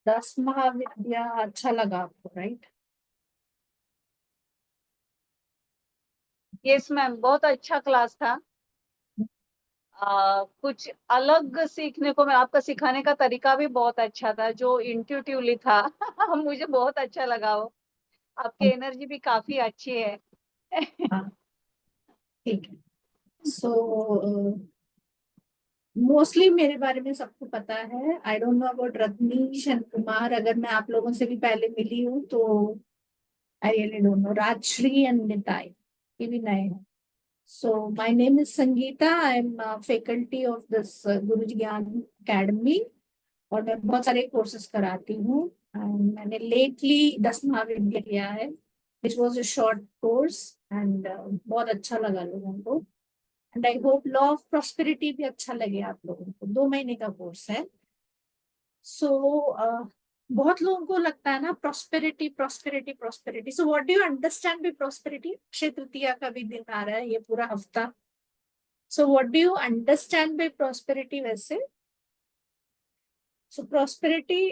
10 महाविद्या अच्छा लगा आपको, राइट? यस मैम, बहुत अच्छा क्लास था। कुछ अलग सीखने को, मैं आपका सिखाने का तरीका भी बहुत अच्छा था, जो इंट्यूटिवली था। मुझे बहुत अच्छा लगा वो। आपकी एनर्जी भी काफी अच्छी है। हाँ, ठीक है। सो मोस्टली मेरे बारे में सबको पता है। I don't know about Rajneesh and Kumar, अगर मैं आप लोगों से भी पहले मिली हूँ तो I really don't know. Rajshree and Nitai, ये भी नए हैं। So my name is Sangeeta, I am faculty of this Guru Gyan academy, और मैं बहुत सारे कोर्सेज कराती हूँ। मैंने लेटली 10 महाविद्या किया है, which was a short course, and बहुत अच्छा लगा लोगों को। And I hope law of prosperity भी अच्छा लगे आप लोगों को। 2 महीने का कोर्स है। सो बहुत लोगों को लगता है ना, prosperity prosperity prosperity. So what do you understand by prosperity? Akshaya Tritiya का भी दिन आ रहा है ये पूरा हफ्ता। So what do you understand by prosperity वैसे? सो प्रॉस्पेरिटी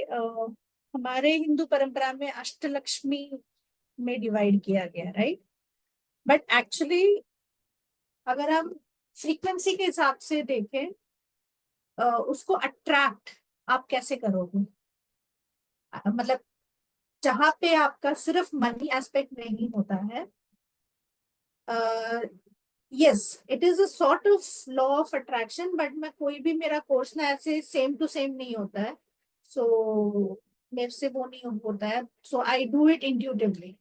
हमारे हिंदू परंपरा में अष्टलक्ष्मी में डिवाइड किया गया, राइट? बट एक्चुअली अगर हम फ्रीक्वेंसी के हिसाब से देखें, उसको अट्रैक्ट आप कैसे करोगे? मतलब जहां पे आपका सिर्फ मनी एस्पेक्ट नहीं होता है। Yes, it is a sort of law of attraction, but मैं कोई भी मेरा कोर्स ना ऐसे सेम टू सेम नहीं होता है। सो मेरे से वो नहीं होता है, so I do it intuitively.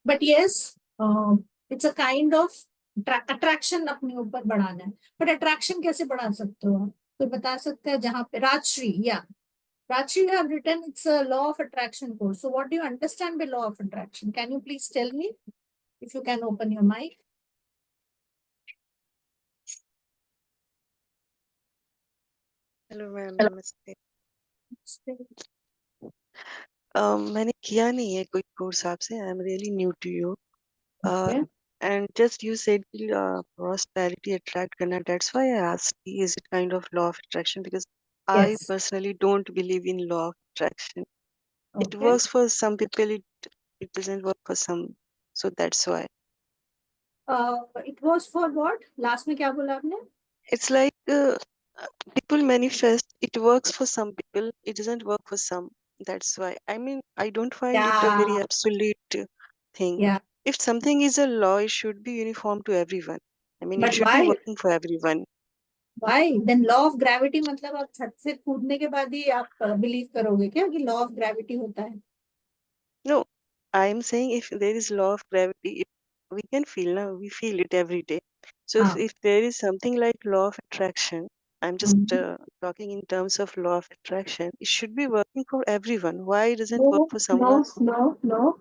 But yes, it's a kind of attraction अपने ऊपर बढ़ाना है। बट अट्रैक्शन कैसे बढ़ा सकते हो? कोई बता सकता है? जहाँ पे राजश्री, या Rajshri, you have written it's a law of attraction course. So what do you understand by law of attraction? Can you please tell me, if you can open your mic? Hello ma'am, Hello. नमस्ते। मैंने किया नहीं है कोई course आपसे। I am really new to you. Okay. And just you said prosperity attract करना, that's why I asked is it kind of law of attraction, because I Yes. Personally don't believe in law of attraction. It Okay. works for some people, it doesn't work for some, so that's why. It was for what? Last में क्या बोला आपने? It's like people manifest, it works for some people, it doesn't work for some. That's why. I mean, I don't find it a very Yeah. absolute thing. Yeah. If something is a law, it should be uniform to everyone. I mean, it But should be why? working for everyone. Why? Then law of gravity मतलब आप छत से कूदने के बाद ही आप believe करोगे क्या कि law of gravity होता है? No, I'm saying if there is law of gravity, if we can feel now, we feel it every day. So हाँ. if there is something like law of attraction, I'm just talking in terms of law of attraction, it should be working for everyone. Why doesn't work No, for no, someone? no, no.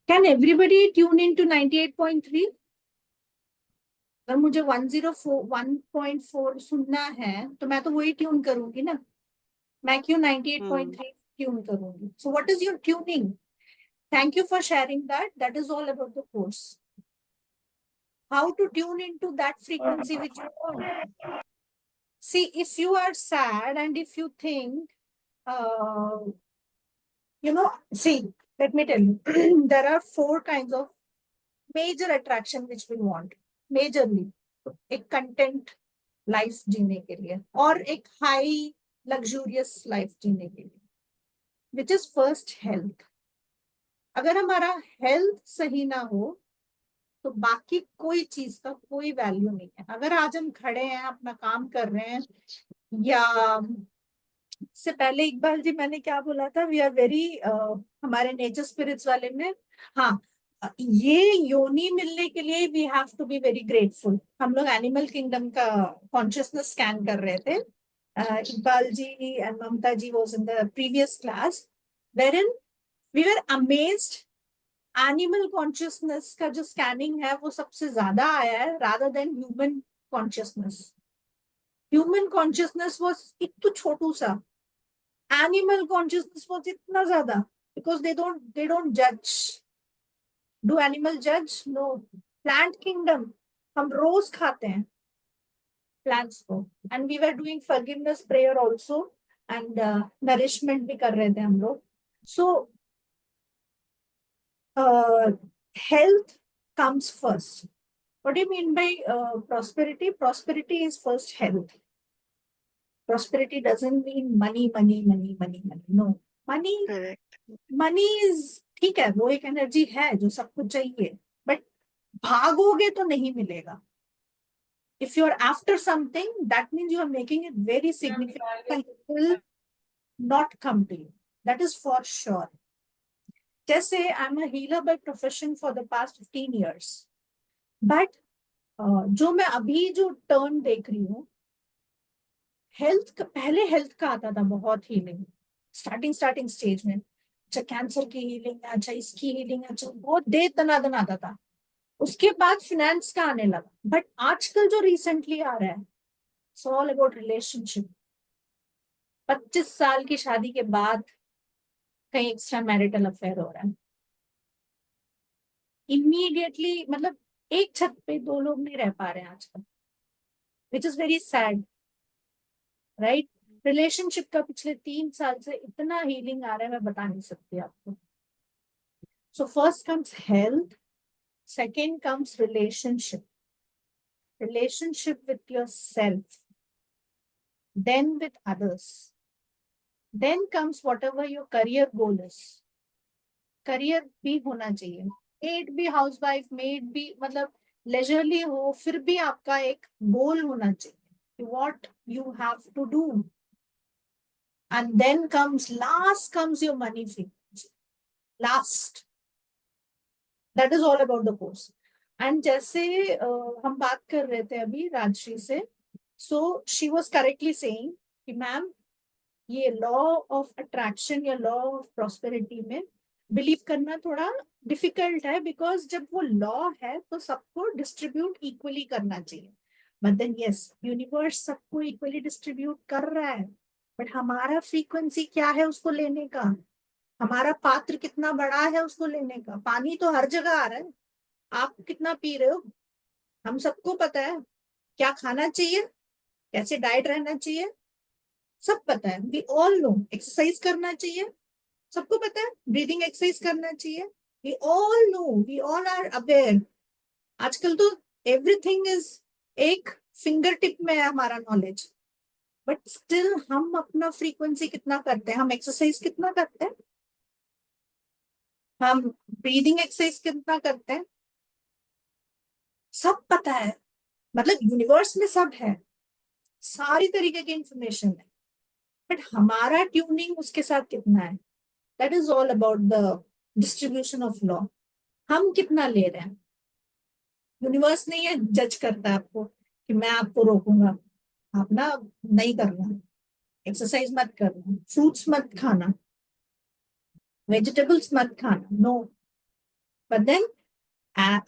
Can everybody tune into 98.3? अगर मुझे 104 सुनना है तो मैं तो वही tune करूंगी ना। मैं क्यों Hmm. 98.3 ट्यून करूंगी? So what is your tuning? Thank you for sharing that. That is all about the course, how to tune into that frequency which you want. See, if you are sad and if you think, uh, see, let me tell you, there are 4 kinds of major attraction which we want, majorly. एक content life जीने के लिए और एक high luxurious life जीने के लिए, which is first health. अगर हमारा हेल्थ सही ना हो तो बाकी कोई चीज का कोई वैल्यू नहीं है। अगर आज हम खड़े हैं, अपना काम कर रहे हैं, या इससे पहले इकबाल जी मैंने क्या बोला था, वी आर वेरी, हमारे नेचर स्पिरिट्स वाले में, हाँ, ये योनि मिलने के लिए we have to be very grateful. हम लोग एनिमल किंगडम का कॉन्शियसनेस स्कैन कर रहे थे। Iqbal ji and Mamta ji was in the previous class, where we were amazed. Animal consciousness का जो स्कैनिंग है वो सबसे ज्यादा आया है rather than human consciousness. Human consciousness was इतू छोटू सा, एनिमल कॉन्शियसनेस वॉज इतना ज्यादा, बिकॉज दे डोंट जज। डू एनिमल जज? नो। प्लांट किंगडम, हम रोज खाते हैं प्लांट्स को, and we were doing forgiveness prayer also and nourishment भी कर रहे थे हम लोग. सो health comes first. What do you mean by prosperity? Prosperity is first health. Prosperity doesn't mean money, money, money, money, money. No. Money, Correct. money is ठीक है, वो एक एनर्जी है जो सब कुछ चाहिए, बट भागोगे तो नहीं मिलेगा. If you're after something, that means you are making it very significant and it will not come to you. That is for sure. जैसे I'm a healer by profession for the past 15 years. But जो मैं अभी जो turn देख रही हूँ, पहले health का आता था बहुत हीलिंग, स्टार्टिंग स्टेज में. अच्छा कैंसर की हीलिंग, अच्छा इसकी हीलिंग, अच्छा बहुत दे दनादन आता था. उसके बाद फिनेंस का आने लगा. बट आजकल जो रिसेंटली आ रहा है, इट्स ऑल अबाउट रिलेशनशिप. 25 साल की शादी के बाद कहीं एक्स्ट्रा मैरिटल अफेयर हो रहा है. इमीडिएटली, मतलब एक छत पे दो लोग नहीं रह पा रहे हैं आजकल, which is very sad, right. Relationship का पिछले 3 साल से इतना हीलिंग आ रहा है, मैं बता नहीं सकती आपको. So first comes health, second comes relationship with your self, then with others, then comes whatever your career goal is. Career भी होना चाहिए, मेड भी, हाउसवाइफ, मेड भी, मतलब लेजरली हो, फिर भी आपका एक गोल होना चाहिए, what you have to do. And then last comes your money frequency. Last. That is all about the course. And जैसे हम बात कर रहे थे अभी राजश्री से, so she was correctly saying कि मैम ये लॉ ऑफ अट्रैक्शन या लॉ ऑफ प्रॉस्पेरिटी में बिलीव करना थोड़ा डिफिकल्ट है, बिकॉज जब वो लॉ है तो सबको डिस्ट्रीब्यूट इक्वली करना चाहिए. बट देन यस, यूनिवर्स सबको इक्वली डिस्ट्रीब्यूट कर रहा है, बट हमारा फ्रीक्वेंसी क्या है उसको लेने का, हमारा पात्र कितना बड़ा है उसको लेने का. पानी तो हर जगह आ रहा है, आप कितना पी रहे हो हम सबको पता है. क्या खाना चाहिए, कैसे डाइट रहना चाहिए, सब पता है. We all no. एक्सरसाइज करना चाहिए, सबको पता है. ब्रीदिंग एक्सरसाइज करना चाहिए, we all know, we all are aware. आजकल तो एवरीथिंग इज एक फिंगर टिप में है हमारा नॉलेज. बट स्टिल हम अपना फ्रीक्वेंसी कितना करते हैं, हम एक्सरसाइज कितना करते हैं, हम ब्रीदिंग एक्सरसाइज कितना करते हैं, सब पता है. मतलब यूनिवर्स में सब है, सारी तरीके की इंफॉर्मेशन है, बट हमारा ट्यूनिंग उसके साथ कितना है. That is all about the distribution of law. हम कितना ले रहे हैं. यूनिवर्स नहीं है जज करता है आपको कि मैं आपको रोकूंगा, आप ना नहीं करना, एक्सरसाइज मत करना, फ्रूट्स मत खाना, वेजिटेबल्स मत खाना, नो. बट देन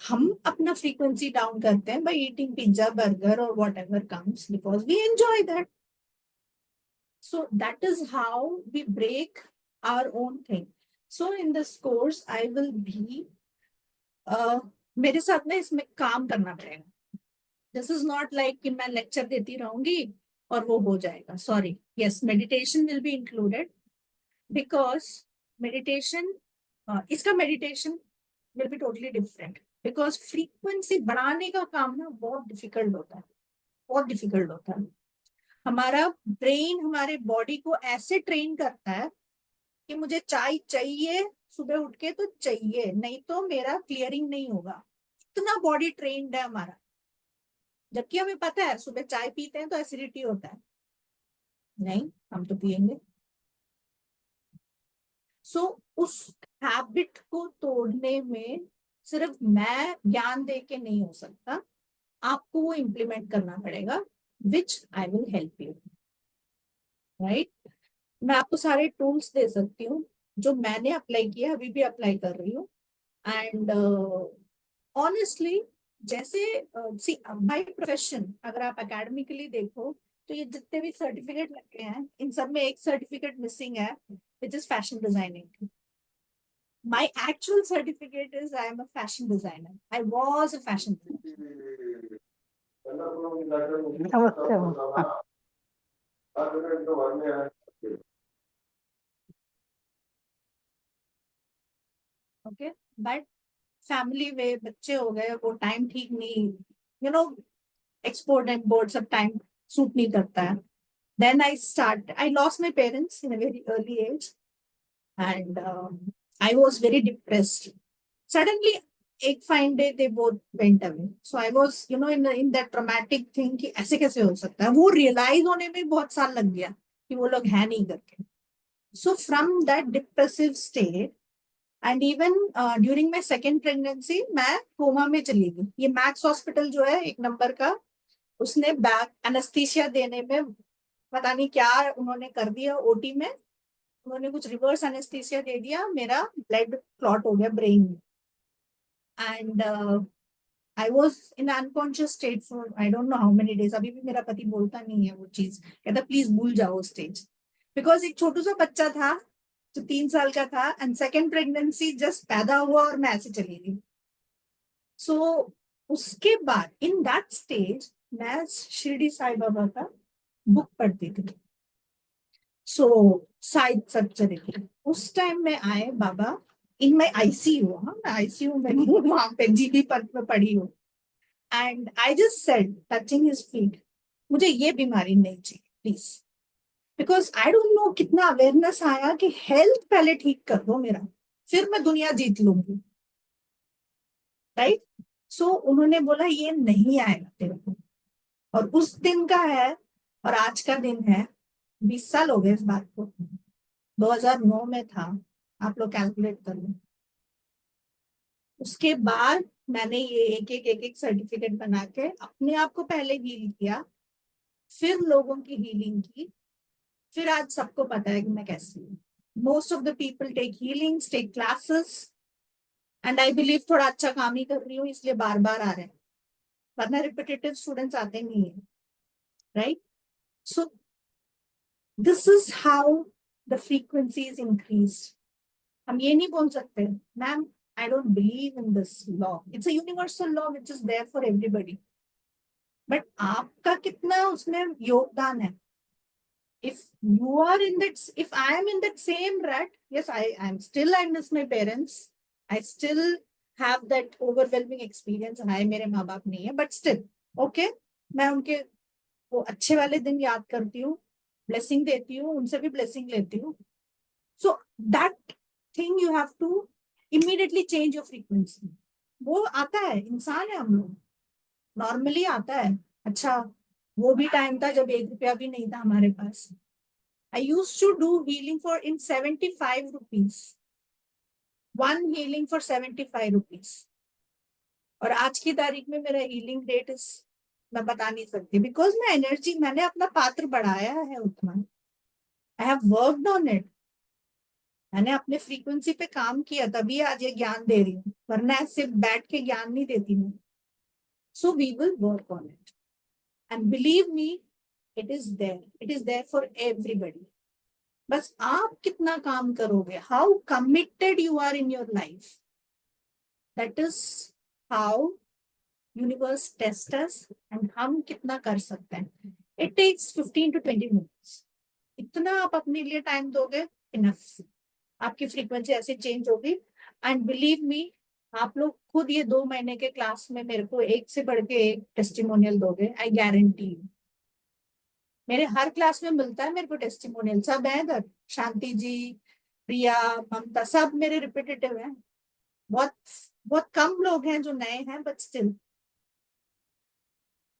हम अपना फ्रीक्वेंसी डाउन करते हैं बाय ईटिंग पिज्जा, बर्गर और whatever comes, because we enjoy that. So that is how we break our own thing. So in this course I will be, मेरे साथ ना इसमें काम करना पड़ेगा. दिस इज नॉट लाइक कि मैं लेक्चर देती रहूंगी और वो हो जाएगा. Sorry, yes, meditation will be included, because meditation, इसका meditation will be totally different, because frequency बढ़ाने का काम ना बहुत डिफिकल्ट होता है, बहुत डिफिकल्ट होता है. हमारा ब्रेन हमारे बॉडी को ऐसे ट्रेन करता है कि मुझे चाय चाहिए, सुबह उठ के तो चाहिए, नहीं तो मेरा क्लियरिंग नहीं होगा. इतना बॉडी ट्रेन्ड है हमारा, जबकि हमें पता है सुबह चाय पीते हैं तो एसिडिटी होता है. नहीं, हम तो पियेंगे. सो उस हैबिट को तोड़ने में सिर्फ मैं ज्ञान दे के नहीं हो सकता, आपको वो इम्प्लीमेंट करना पड़ेगा, which I will help you. Right. मैं आपको सारे टूल्स दे सकती हूँ जो मैंने अप्लाई किया, अभी भी अप्लाई कर रही हूँ. एंड ऑनेस्टली, जैसे बाय प्रोफेशन अगर आप एकेडमिकली देखो तो ये जितने भी सर्टिफिकेट लगे हैं इन सब में एक सर्टिफिकेट मिसिंग है, which is fashion designing. My actual certificate is I am a fashion designer. I was a fashion designer. नमस्ते. ओके, बट फैमिली में बच्चे हो गए, वो टाइम ठीक नहीं, यू नो, एक्सपोर्ट इम्पोर्ट सब टाइम सूट नहीं करता है. Then I lost my parents in a very early age, and I was very depressed. Suddenly, एक fine day they both went away. So I was, in that traumatic thing कि ऐसे कैसे हो सकता है. वो realize होने में बहुत साल लग गया कि वो लोग है नहीं करके. So from that depressive state, and even during my second pregnancy, मैं कोमा में चली गई. ये मैक्स हॉस्पिटल जो है 1 नंबर का, उसने बैक एनेस्थीसिया देने में पता नहीं क्या उन्होंने कर दिया. ओटी में उन्होंने कुछ रिवर्स एनेस्थीसिया दे दिया, मेरा ब्लड क्लॉट हो गया ब्रेन में. And I was in unconscious state for I don't know how many days. अभी भी मेरा पति बोलता नहीं है वो चीज, कहता प्लीज भूल जाओ स्टेज. बिकॉज एक छोटू सा बच्चा था जो 3 साल का था, एंड सेकेंड प्रेगनेंसी जस्ट पैदा हुआ और मैं ऐसे चली गई. सो उसके बाद इन दैट स्टेज मैं शिरडी साई बाबा का बुक पढ़ती थी. सो साइड सर्जरी की उस टाइम में आए बाबा इन माई आईसीयू. हाँ, मैं आईसीयू में हूँ, वहां पे जीबी पर में पड़ी हूँ. And I just said touching his feet, मुझे ये बीमारी नहीं चाहिए please. Because I don't no कितना अवेयरनेस आया कि हेल्थ पहले ठीक कर दो मेरा, फिर मैं दुनिया जीत लूंगी. राइट. सो उन्होंने बोला ये नहीं आएगा तेरे को. और उस दिन का है और आज का दिन है, 20 साल हो गए इस बात को. 2009 में था, आप लोग कैलकुलेट कर लो. उसके बाद मैंने ये एक सर्टिफिकेट बना के अपने आप को पहले हील किया, फिर लोगों की हीलिंग की, फिर आज सबको पता है कि मैं कैसी हूँ. Most of the people take healings, take classes, and I believe थोड़ा अच्छा काम ही कर रही हूँ इसलिए बार बार आ रहे हैं, वरना रिपीटेटिव स्टूडेंट्स आते नहीं है. Right. So this is how the frequency is increased. हम ये नहीं बोल सकते ma'am I don't believe in this law. It's a universal law which is there for everybody. But आपका कितना उसमें योगदान है? If you are in that, if I am in that same rut, yes, I miss my parents. I still have that overwhelming experience. हाय मेरे माँ बाप नहीं है, but still, okay, मैं उनके वो अच्छे वाले दिन याद करती हूँ, blessing देती हूँ, उनसे भी blessing लेती हूँ. So that thing you have to immediately change your frequency. वो आता है, इंसान है हम लोग, नॉर्मली आता है. अच्छा, वो भी टाइम था जब 1 रुपया भी नहीं था हमारे पास. I used to do healing for in 75 rupees. One healing for 75 rupees. और आज की तारीख में मेरा हीलिंग रेट इस मैं बता नहीं सकती, बिकॉज मैं एनर्जी, मैंने अपना पात्र बढ़ाया है उतना. I have worked on it. मैंने अपने फ्रीक्वेंसी पे काम किया, तभी आज ये ज्ञान दे रही हूँ, वरना सिर्फ बैठ के ज्ञान नहीं देती मैं. So we will work on it and believe me, it is there for everybody. बस आप कितना काम करोगे, how committed you are in your life, that is how universe test us, and हम कितना कर सकते हैं. It takes 15 to 20 minutes. इतना आप अपने लिए टाइम दोगे, इनफ. आपकी फ्रीक्वेंसी ऐसे चेंज होगी. एंड बिलीव मी, आप लोग खुद ये 2 महीने के क्लास में मेरे को एक से बढ़ के एक टेस्टिमोनियल दोगे, आई गारंटी यू. मेरे हर क्लास में मिलता है मेरे को टेस्टिमोनियल, सब है इधर. शांति जी, प्रिया, ममता, सब मेरे रिपीटेटिव हैं. बहुत बहुत कम लोग हैं जो नए हैं, बट स्टिल.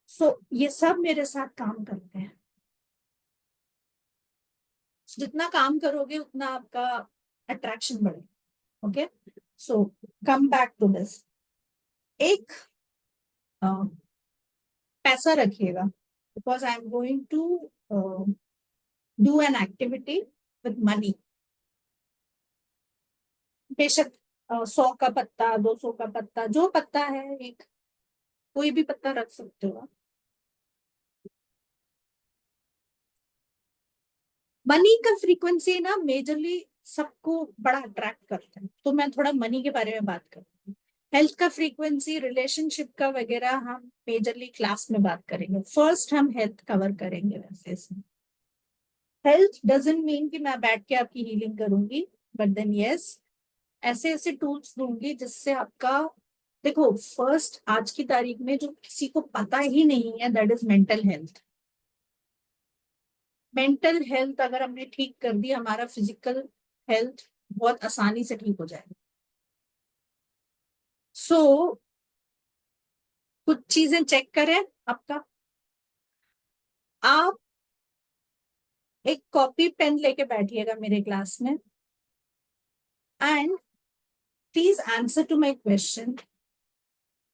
सो ये सब मेरे साथ काम करते हैं. जितना काम करोगे उतना आपका अट्रैक्शन बढ़े. Okay, so come back to this. एक पैसा रखिएगा, because I am going to do an activity with money. बेशक 100 का पत्ता, 200 का पत्ता, जो पत्ता है, एक कोई भी पत्ता रख सकते हो. मनी का फ्रीक्वेंसी ना मेजरली सबको बड़ा अट्रैक्ट करता है, तो मैं थोड़ा मनी के बारे में बात करती हूँ. हेल्थ का फ्रीक्वेंसी, रिलेशनशिप का वगैरह हम मेजरली क्लास में बात करेंगे. फर्स्ट हम हेल्थ कवर करेंगे. वैसे हेल्थ डजंट मीन कि मैं बैठ के आपकी हीलिंग करूंगी, बट देन यस, ऐसे ऐसे टूल्स दूंगी जिससे आपका, देखो फर्स्ट आज की तारीख में जो किसी को पता ही नहीं है that is mental health. Mental health अगर हमने ठीक कर दी, हमारा फिजिकल हेल्थ बहुत आसानी से ठीक हो जाएगा। सो कुछ चीजें चेक करें आपका। आप एक कॉपी पेन लेके बैठिएगा मेरे क्लास में, and please answer to my question.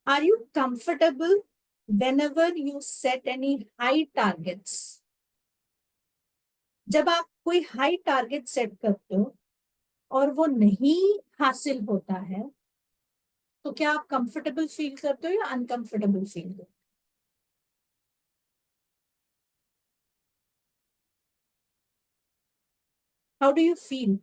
Are you comfortable whenever you set any high targets? जब आप कोई हाई टारगेट सेट करते हो और वो नहीं हासिल होता है, तो क्या आप कंफर्टेबल फील करते हो या अनकंफर्टेबल फील करते हो? How do you feel?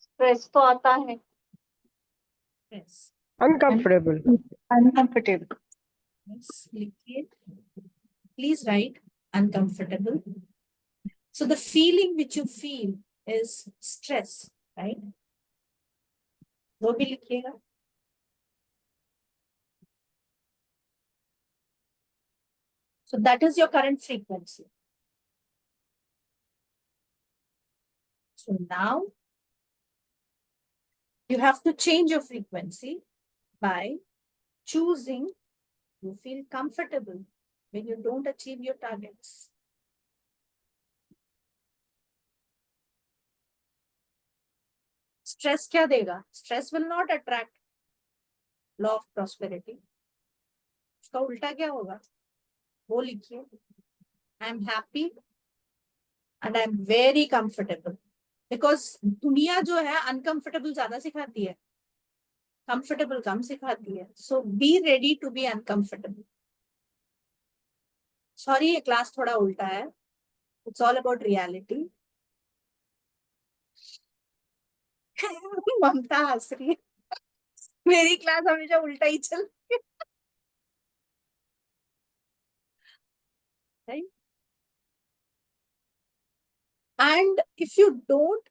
Stress तो आता है। Yes. Uncomfortable. अनकंफर्टेबल। Yes. लिखिए, please write uncomfortable. So the feeling which you feel is stress, right? वो भी लिखिएगा। So that is your current frequency. So now you have to change your frequency by choosing you feel comfortable when you don't achieve your targets. Stress क्या देगा? Stress will not attract law of prosperity. उसका उल्टा क्या होगा वो लिखिए। I am happy and I am very comfortable. Because दुनिया जो है uncomfortable ज्यादा सिखाती है, comfortable कम सिखाती है. So be ready to be uncomfortable. Sorry ये क्लास थोड़ा उल्टा है. It's all about reality. ममता हंस रही है, मेरी क्लास हमेशा उल्टा ही चलती है, right? And if you don't,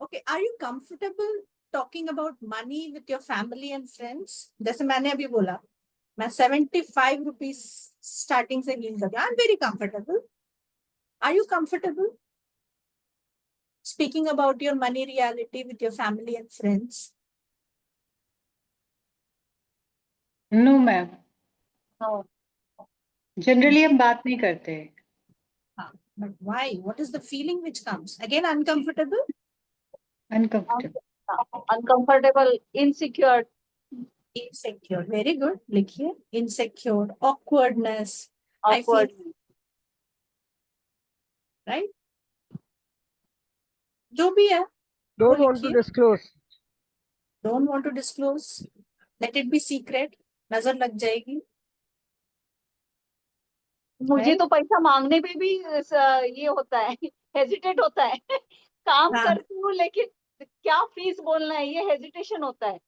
okay, are you comfortable talking about money with your family and friends? जैसे मैंने अभी बोला, मैं 75 रुपीज स्टार्टिंग से डील करती हूँ. I am very comfortable. Are you comfortable speaking about your money reality with your family and friends? No, ma'am. No. Generally हम बात नहीं करते. But why? What is the feeling which comes? Again, uncomfortable? Uncomfortable. Uncomfortable, insecure. Insecure. Very good. लिखिए. Insecure, awkwardness. I feel, awkward. right? जो भी है वो Don't want to लिखिए. disclose. Don't want to disclose. Let it be secret. नजर लग जाएगी. मुझे Right? तो पैसा मांगने पे भी ये होता है, हेजिटेट होता है। काम हाँ. करती हूँ लेकिन क्या फीस बोलना है, ये हेजिटेशन होता है।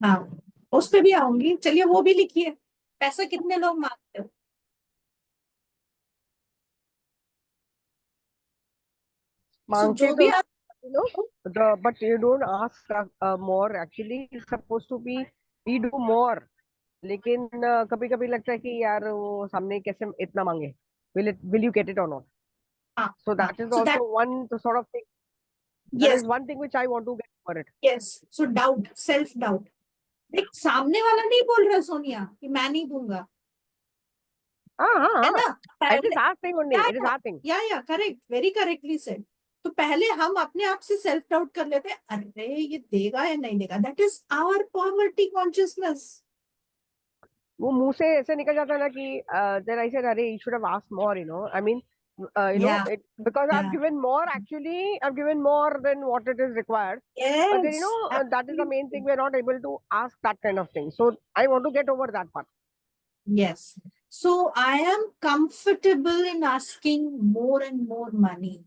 हाँ, उस पे भी आऊंगी. चलिए वो भी लिखिए. पैसा कितने लोग मांगते हो? So, मांगते जो तो भी आप, but you don't ask more. Actually, it's supposed to be we do more. लेकिन कभी कभी लगता है कि यार वो सामने कैसे इतना मांगे. Will you get it or not? हाँ, So हाँ. that is So that, also one sort of thing. That yes, is one thing which I want to get over it. yes. So doubt, self doubt. देख सामने वाला नहीं बोल रहा सोनिया कि मैं नहीं दूंगा, है हाँ. ना? It is our thing only. It is our thing. या करेक्ट, वेरी करेक्टली सेड. तो पहले हम अपने आप से सेल्फ डाउट कर लेते हैं, अरे ये देगा या नहीं देगा. That is our poverty consciousness. वो मुंह से ऐसे निकल जाता है ना कि then I said अरे you should have asked more, you know. I mean, Yeah, because I've yeah. given more, actually I've given more than what it is required. But then, Yes, that is the main thing. We're not able to ask that kind of thing. So I want to get over that part. yes. So I am comfortable in asking more and more money.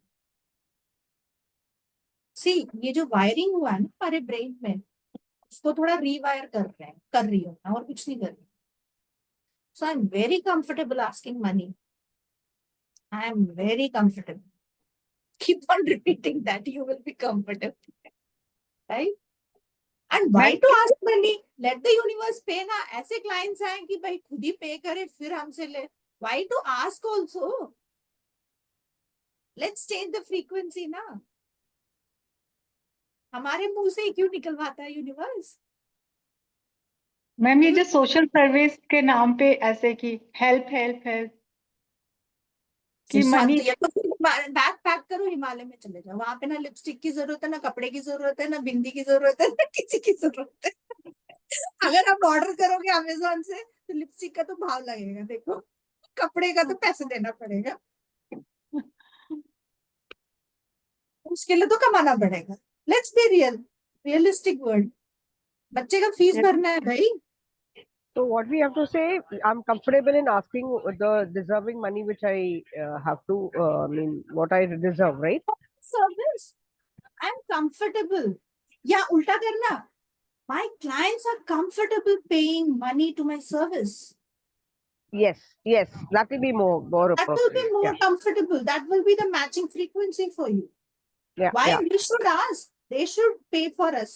See, ये जो wiring हुआ है ना हमारे brain में, उसको थोड़ा रीवायर कर रहे हैं, कर रही हूँ मैं, और कुछ नहीं कर रही. So I'm very comfortable asking money. I am very comfortable. Keep on repeating that, you will be comfortable. Right? And why to ask money? Let the universe pay ना. ऐसे clients आए कि भाई खुद ही pay करे फिर हमसे ले. Why to ask also? Let's change the frequency ना. हमारे मुंह से ही क्यों निकलवाता है यूनिवर्स? मैम ये जो सोशल सर्विस के नाम पे ऐसे की हेल्प हेल्प हेल्प कि मनी बैग पैक करो, हिमालय में चले जाओ. वहां पे ना लिपस्टिक की जरूरत है, ना कपड़े की जरूरत है, ना बिंदी की जरूरत है, ना किसी की जरूरत है. अगर आप ऑर्डर करोगे अमेजोन से तो लिपस्टिक का तो भाव लगेगा, देखो. कपड़े का तो पैसे देना पड़ेगा, उसके लिए तो कमाना पड़ेगा. Let's be realistic world. बच्चे का फीस भरना है भाई. So what we have to say, I'm comfortable in asking the deserving money which I have to, I mean, what I deserve, right? Service. I'm comfortable. या उल्टा करना. My clients are comfortable paying money to my service. Yes, that will be more That will be appropriate. more Yeah. comfortable. That will be the matching frequency for you. Yeah, Why yeah. we should ask? They should pay for us.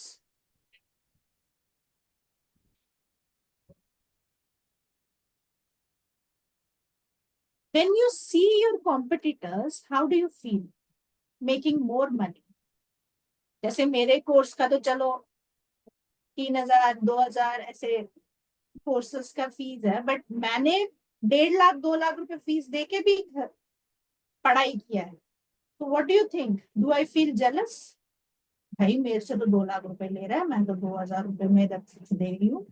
When you see your competitors, how do you feel? Making more money. जैसे मेरे course का तो चलो 3,000 2,000 ऐसे courses का fees है, but मैंने 1.5 लाख 2 लाख रुपए फीस देके भी पढ़ाई किया है. तो what do you think? Do I feel jealous? भाई मेरे से तो 2 लाख रुपए ले रहा है, मैं तो 2,000 रुपए में दे रही हूँ.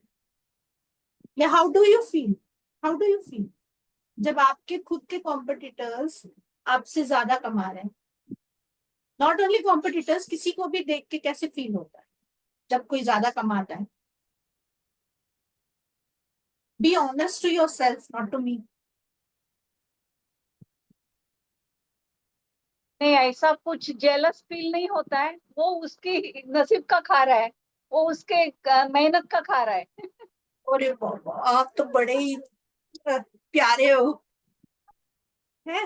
या how do you feel? How do you feel जब आपके खुद के कॉम्पिटिटर्स आपसे ज्यादा कमा रहे हैं? नॉट ओनली कॉम्पिटिटर्स, किसी को भी देख के कैसे फील होता है जब कोई ज्यादा कमाता है? Be honest to your self, not to me. नहीं, ऐसा कुछ जेलस फील नहीं होता है. वो उसकी नसीब का खा रहा है, वो उसके मेहनत का खा रहा है. अरे बाबा, आप तो बड़े ही प्यारे हो. है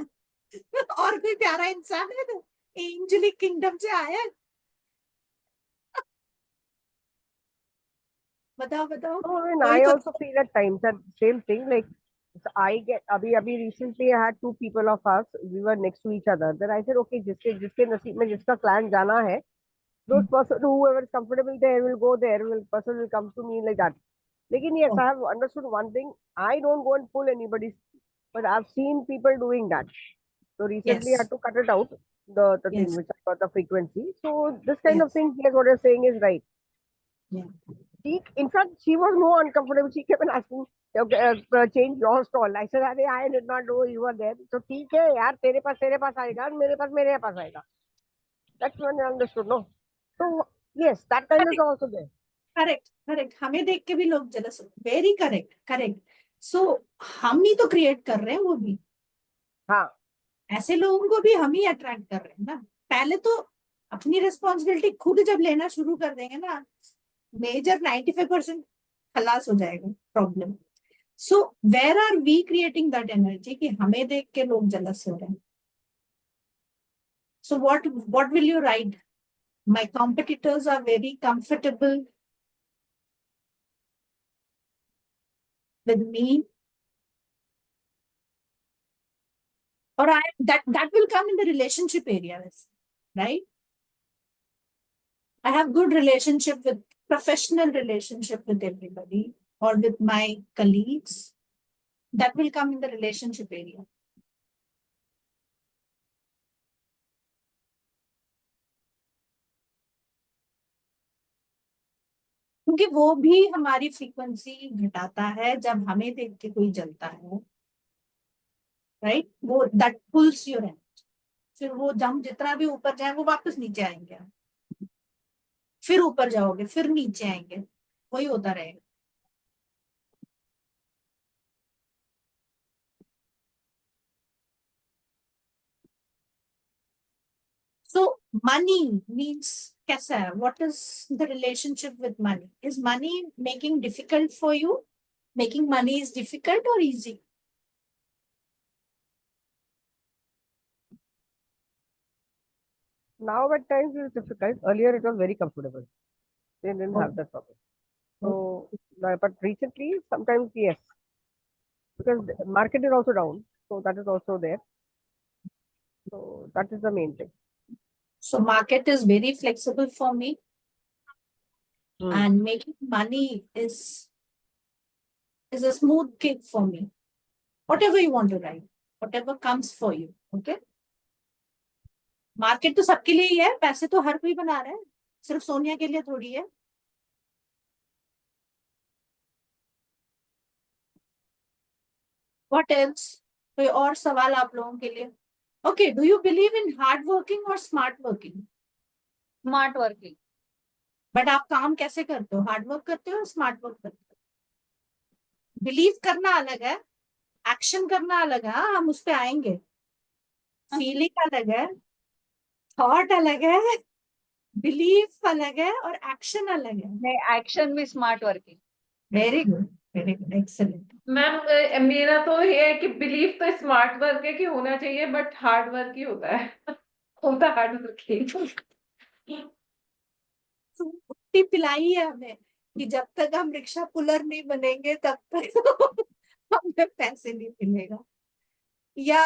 और कोई प्यारा इंसान है तो एंजेलिक किंगडम से आया है. बताओ बताओ. So, I mean, I also feel at times that same thing. Like, I get, abhi recently I had two people of us, we were next to each other. Then I said, okay, jiske naseeb mein jiska client jana hai, those person, whoever is comfortable there will go there, person will come to me like that. Lekin yes, I have understood one thing. I don't go and pull anybody's, but I've seen people doing that. So recently I had to cut it out, the thing which I got the frequency. So this kind of thing, yes, what you're saying is right. Yeah. In fact, she was more uncomfortable. She kept on asking, change your stall. I said, I did not know you were there. So, ठीक है यार, तेरे पास आएगा, मेरे पास आएगा. That's when I understood, no? So, yes, that kind is also there. Correct. हमें देख के भी लोग जेलस हो. Very correct. सो हम ही तो क्रिएट कर रहे हैं वो भी. हाँ. ऐसे लोगों को भी हम ही अट्रैक्ट कर रहे हैं ना. पहले तो अपनी रिस्पॉन्सिबिलिटी खुद जब लेना शुरू कर देंगे ना, मेजर 95% खलास हो जाएगा problem. So where are we creating that energy कि हमें देख के लोग जेलस हो रहे हैं? So what will you write? My competitors are very comfortable with me, or that will come in the relationship areas, right? I have good relationship with professional relationship with everybody or with my colleagues. That will come in the relationship area. क्योंकि वो भी हमारी frequency घटाता है जब हमें देख के कोई जलता है, राइट? वो दैट पुल्स योर एनर्जी. फिर वो जम जितना भी ऊपर जाए वो वापस नीचे आएंगे, फिर ऊपर जाओगे फिर नीचे आएंगे, वही होता रहेगा. So money means कैसा है? What is the relationship with money? Is money making difficult for you? Making money is difficult or easy? Now at times it's difficult. Earlier it was very comfortable. They didn't have that problem. So, but recently sometimes yes, because the market is also down, so that is also there. So that is the main thing. So market is very flexible for me, and making money is a smooth gig for me. Whatever you want to write, whatever comes for you, okay? Market तो सबके लिए ही है, पैसे तो हर कोई बना रहा है, सिर्फ सोनिया के लिए थोड़ी है. What else? कोई और सवाल आप लोगों के लिए? Okay, do you believe in hard working or smart working? Smart working. But आप काम कैसे करते हो? हार्ड वर्क करते हो, स्मार्ट वर्क करते हो? बिलीव करना अलग है, एक्शन करना अलग है. हाँ, हम उस पे आएंगे. फीलिंग अलग है, थॉट अलग है, बिलीफ अलग है और एक्शन अलग है. नहीं, एक्शन भी smart working. Very good, very good, excellent. Ma'am मेरा तो ये है कि बिलीव तो स्मार्ट वर्क है कि होना चाहिए, बट हार्ड वर्क ही होता है. होता हार्ड वर्क ही. उल्टी पिलाई है हमें कि जब तक हम रिक्शा पुलर नहीं बनेंगे तब तक हमें पैसे नहीं मिलेगा या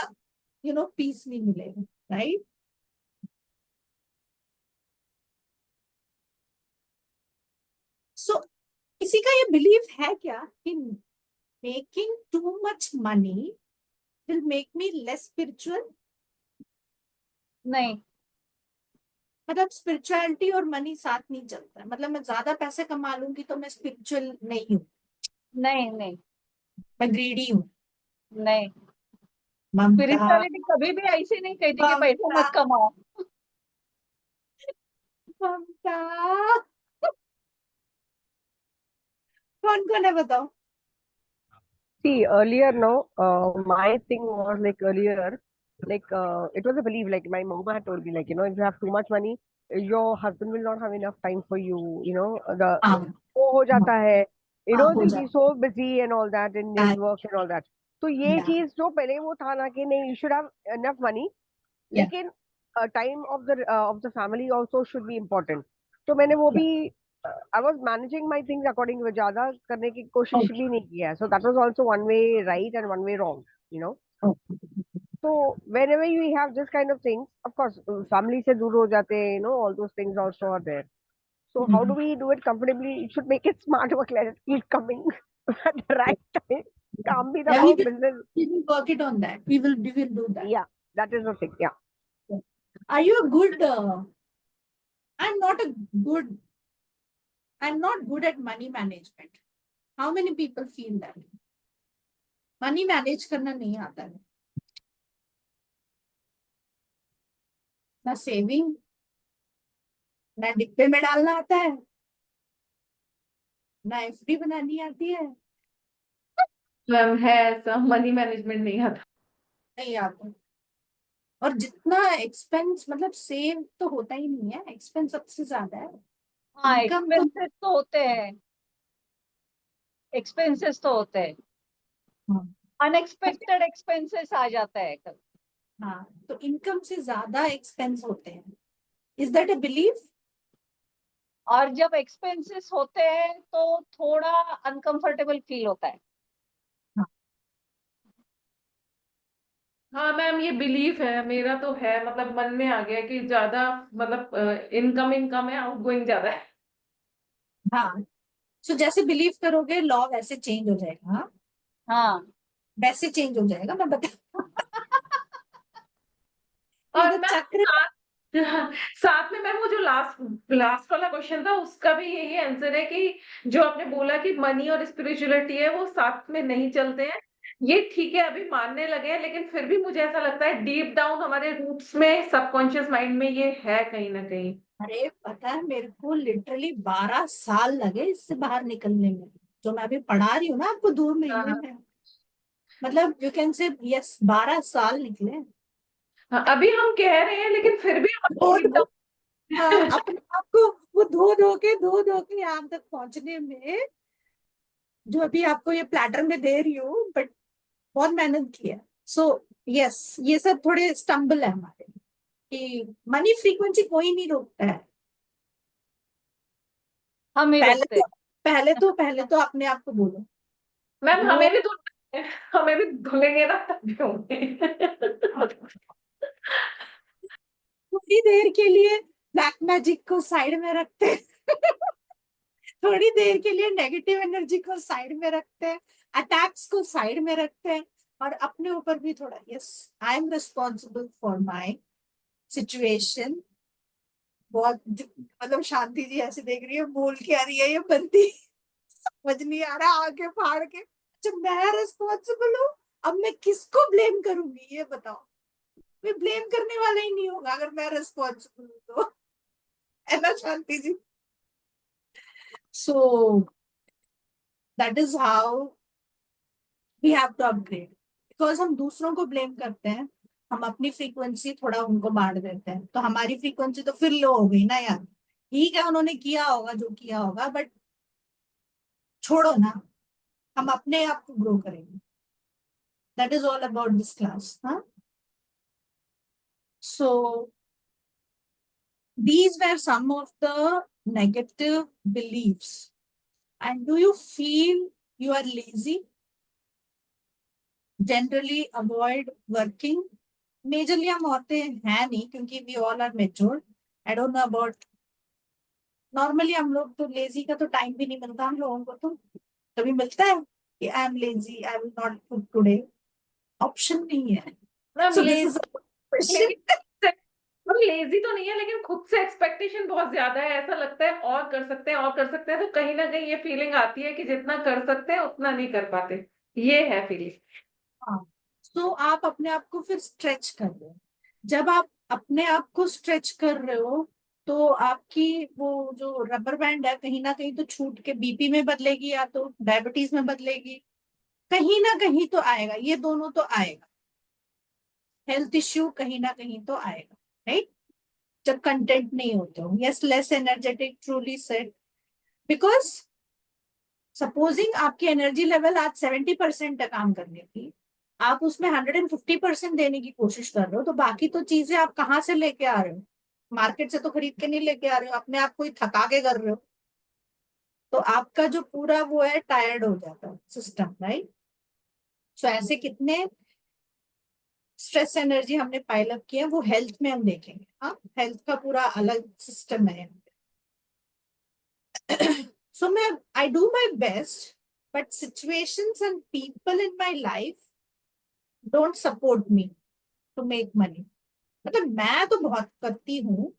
पीस नहीं मिलेगा, राइट? सो किसी का ये बिलीव है क्या कि making too much money will make me less spiritual? नहीं, मतलब स्पिरिचुअलिटी और मनी साथ नहीं चलता है. मतलब मैं ज्यादा पैसे कमा लूंगी तो मैं स्पिरिचुअल नहीं हूँ, नहीं, नहीं, मैं ग्रीडी हूँ. नहीं. ममता, स्पिरिचुअलिटी कभी भी ऐसे नहीं कहती कि पैसे मत कमाओ. ममता, कौन कौन है बताओ? See, earlier, no, my thing was like earlier, like it was a belief. Like my mom had told me, like if you have too much money, your husband will not have enough time for you. The हाँ, वो हो जाता है. हाँ, हो He'll be so busy and all that in his work and all that. तो ये Yeah. चीज जो पहले वो था ना कि नहीं, you should have enough money, Yeah. लेकिन time of the family also should be important. तो मैंने वो भी I was managing my things according to ज्यादा करने की कोशिश भी नहीं किया. So that was also one way right and one way wrong. So whenever you have this kind of things, of course, family से दूर हो जाते हैं, all those things also are there. So how do we do it comfortably? You should make it smart work. Let it keep coming at the right time. काम भी Yeah, दबाओ, business. we will work it on that. We will do that. Yeah, that is the thing. Yeah. Are you a good? I'm not good at money management. How many people feel that? Money manage करना नहीं आता है. ना saving, ना डिब्बे में डालना आता है, ना एफडी बनानी आती है. मैम है ऐसा, मनी मैनेजमेंट नहीं आता. नहीं आता. और जितना एक्सपेंस मतलब सेव तो होता ही नहीं है, एक्सपेंस सबसे ज्यादा है. हाँ, Income तो- एक्सपेंसेस तो होते हैं. एक्सपेंसेस तो होते हैं. हाँ. अनएक्सपेक्टेड एक्सपेंसेस आ जाता है कभी. हाँ, तो इनकम से ज्यादा एक्सपेंस होते हैं. Is that a belief? और जब एक्सपेंसेस होते हैं तो थोड़ा अनकंफर्टेबल फील होता है. हाँ मैम, ये बिलीफ है मेरा, तो है मतलब मन में आ गया कि ज्यादा मतलब इनकम है, आउटगोइंग ज्यादा है. हाँ. सो जैसे बिलीव करोगे लॉ वैसे चेंज हो जाएगा. हाँ, हाँ, वैसे चेंज हो जाएगा, मैं बता. और ये मैं चक्र. साथ में मैम वो जो लास्ट वाला क्वेश्चन था उसका भी यही आंसर है कि जो आपने बोला कि मनी और स्पिरिचुअलिटी है वो साथ में नहीं चलते हैं. ये ठीक है, अभी मानने लगे हैं, लेकिन फिर भी मुझे ऐसा लगता है डीप डाउन हमारे रूट्स में, सबकॉन्शियस माइंड में ये है कहीं ना कहीं. अरे पता है, मेरे को लिटरली 12 साल लगे इससे बाहर निकलने में. जो मैं अभी पढ़ा रही हूँ ना आपको 2 महीने हाँ. में, मतलब यू कैन से यस 12 साल निकले. हाँ, अभी हम कह रहे हैं लेकिन फिर भी और deep down- अपने आप को वो धो धो के यहाँ तक पहुंचने में जो अभी आपको ये प्लेटर में दे रही हूँ, बट बहुत मेहनत की है. सो यस, ये सब थोड़े स्टम्बल है हमारे कि मनी फ्रीक्वेंसी कोई नहीं रोकता है. हम ही पहले रोकते तो पहले तो अपने आप को बोलो. मैम वो- हमें भी धुलना है, हमें भी धुलेंगे ना तब भी होंगे. थोड़ी देर के लिए ब्लैक मैजिक को साइड में रखते हैं. थोड़ी देर के लिए नेगेटिव एनर्जी को साइड में रखते हैं, अटैक्स को साइड में रखते हैं, और अपने ऊपर भी थोड़ा, yes I am responsible for my situation. बहुत मतलब शांति जी ऐसे देख रही है, बोल के आ रही है ये बंदी. समझ नहीं आ रहा, आगे फाड़ के. जब मैं रिस्पॉन्सिबल हूँ, अब मैं किसको ब्लेम करूंगी ये बताओ. मैं ब्लेम करने वाला ही नहीं होगा अगर मैं रिस्पॉन्सिबल हूँ तो. है ना Shanti ji? So that is how we have to upgrade. Because हम दूसरों को ब्लेम करते हैं, हम अपनी फ्रीक्वेंसी थोड़ा उनको बांट देते हैं, तो हमारी फ्रीक्वेंसी तो फिर लो हो गई ना यार. ठीक है उन्होंने किया होगा जो किया होगा, बट छोड़ो ना, हम अपने आप को ग्रो करेंगे. That is all about this class. हाँ, सो these were some of the negative beliefs. And do you feel you are lazy? Generally avoid working. Majorly हम औरतें हैं नहीं, क्योंकि we all are matured. I don't know about. Normally हम लोग तो lazy का तो टाइम भी नहीं मिलता हम लोगों को. तो कभी मिलता है कि I am lazy, I will not cook today? Option नहीं है. Ma'am So this is a question. लेकिन हम लेजी तो नहीं है, लेकिन खुद से एक्सपेक्टेशन बहुत ज्यादा है. ऐसा लगता है और कर सकते हैं, और कर सकते हैं, तो कहीं ना कहीं ये फीलिंग आती है कि जितना कर सकते हैं उतना नहीं कर पाते. ये है फीलिंग. हाँ, तो आप अपने आप को फिर स्ट्रेच कर रहे हो. जब आप अपने आप को स्ट्रेच कर रहे हो, तो आपकी वो जो रबर बैंड है कहीं ना कहीं तो छूट के बीपी में बदलेगी, या तो डायबिटीज में बदलेगी. कहीं ना कहीं तो आएगा, ये दोनों तो आएगा. हेल्थ इश्यू कहीं ना कहीं तो आएगा, राइट? जब कंटेंट नहीं होते हो. Yes, less energetic, truly said. Because supposing आपकी एनर्जी लेवल आज 70% है काम करने की, आप उसमें 150% देने की कोशिश कर रहे हो, तो बाकी तो चीजें आप कहाँ से लेके आ रहे हो? मार्केट से तो खरीद के नहीं लेके आ रहे हो, अपने आप को ही थका के कर रहे हो. तो आपका जो पूरा वो है टायर्ड हो जाता है सिस्टम, राइट? सो ऐसे कितने स्ट्रेस एनर्जी हमने पाइल अप किए, वो हेल्थ में हम देखेंगे. हाँ, हेल्थ का पूरा अलग सिस्टम है. So I do my best, but situations and people in my life don't support me to make money. मतलब मैं तो बहुत करती हूँ,